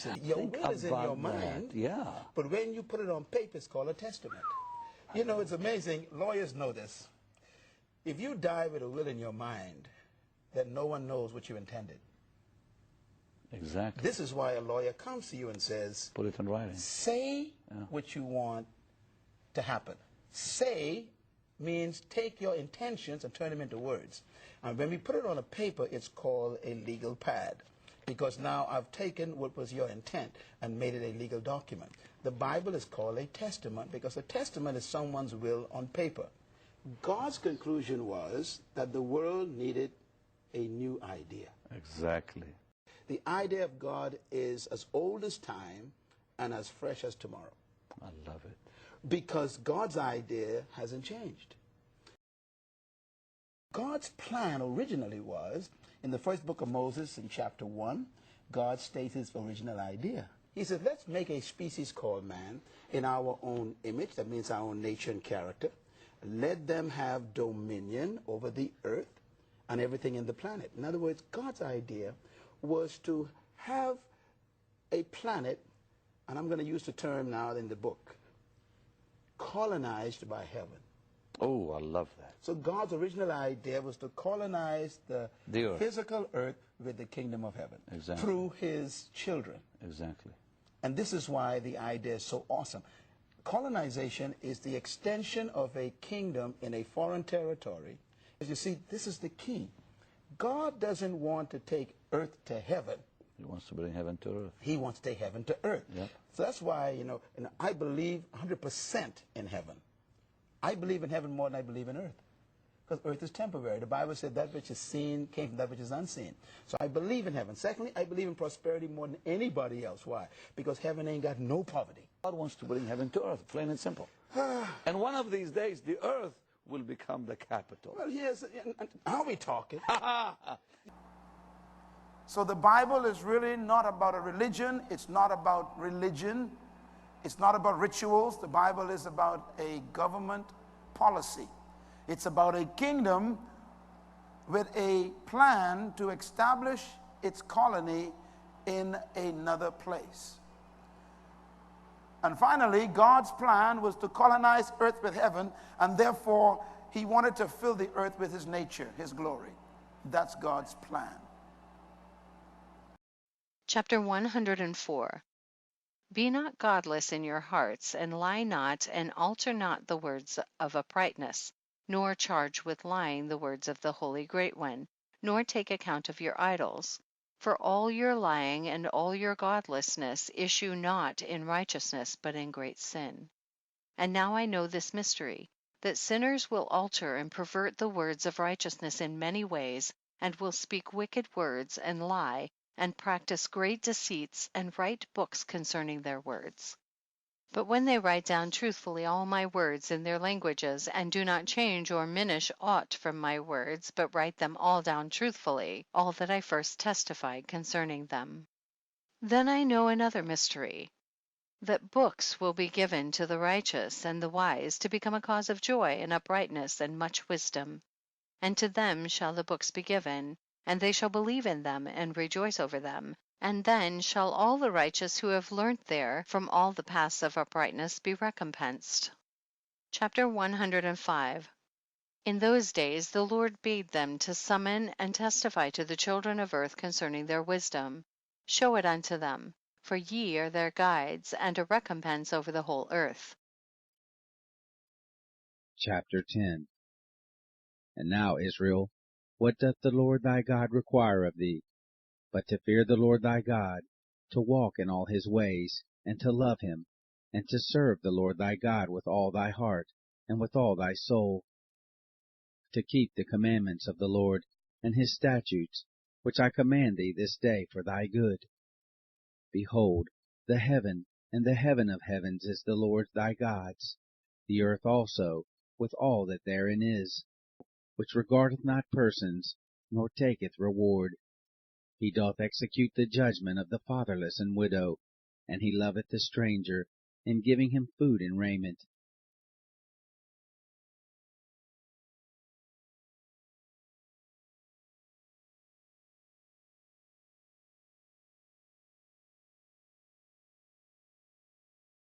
So your will is in your mind, yeah. But when you put it on paper, it's called a testament. You know, it's amazing. Lawyers know this. If you die with a will in your mind, then no one knows what you intended. Exactly. This is why a lawyer comes to you and says, put it in writing. Say what you want to happen. Say means take your intentions and turn them into words. And when we put it on a paper, it's called a legal pad. Because now I've taken what was your intent and made it a legal document. The Bible is called a testament because a testament is someone's will on paper. God's conclusion was that the world needed a new idea. Exactly. The idea of God is as old as time and as fresh as tomorrow. I love it. Because God's idea hasn't changed. God's plan originally was, in the first book of Moses in chapter 1, God states his original idea. He said, let's make a species called man in our own image, that means our own nature and character. Let them have dominion over the earth and everything in the planet. In other words, God's idea was to have a planet, and I'm going to use the term now in the book, colonized by heaven. Oh, I love that. So God's original idea was to colonize the earth. Physical earth with the kingdom of heaven. Exactly. Through his children. Exactly. And this is why the idea is so awesome. Colonization is the extension of a kingdom in a foreign territory. As you see, this is the key. God doesn't want to take earth to heaven. He wants to bring heaven to earth. He wants to take heaven to earth. Yep. So that's why, you know, I believe 100% in heaven. I believe in heaven more than I believe in earth. Because earth is temporary. The Bible said that which is seen came from that which is unseen. So I believe in heaven. Secondly, I believe in prosperity more than anybody else. Why? Because heaven ain't got no poverty. God wants to bring heaven to earth, plain and simple. And one of these days, the earth will become the capital. Well, yes. Are we talking? So the Bible is really not about a religion. It's not about religion. It's not about rituals. The Bible is about a government policy. It's about a kingdom with a plan to establish its colony in another place. And finally, God's plan was to colonize earth with heaven, and therefore he wanted to fill the earth with his nature, his glory. That's God's plan. Chapter 104. Be not godless in your hearts, and lie not, and alter not the words of uprightness, nor charge with lying the words of the Holy Great One, nor take account of your idols. For all your lying and all your godlessness issue not in righteousness, but in great sin. And now I know this mystery, that sinners will alter and pervert the words of righteousness in many ways, and will speak wicked words and lie, and practice great deceits, and write books concerning their words. But when they write down truthfully all my words in their languages, and do not change or minish aught from my words, but write them all down truthfully, all that I first testified concerning them. Then I know another mystery, that books will be given to the righteous and the wise to become a cause of joy and uprightness and much wisdom. And to them shall the books be given, and they shall believe in them and rejoice over them. And then shall all the righteous who have learnt there from all the paths of uprightness be recompensed. Chapter 105. In those days the Lord bade them to summon and testify to the children of earth concerning their wisdom. Show it unto them, for ye are their guides, and a recompense over the whole earth. Chapter 10. And now, Israel, what doth the Lord thy God require of thee, but to fear the Lord thy God, to walk in all his ways, and to love him, and to serve the Lord thy God with all thy heart, and with all thy soul, to keep the commandments of the Lord, and his statutes, which I command thee this day for thy good. Behold, the heaven and the heaven of heavens is the Lord thy God's, the earth also, with all that therein is, which regardeth not persons, nor taketh reward. He doth execute the judgment of the fatherless and widow, and he loveth the stranger, in giving him food and raiment.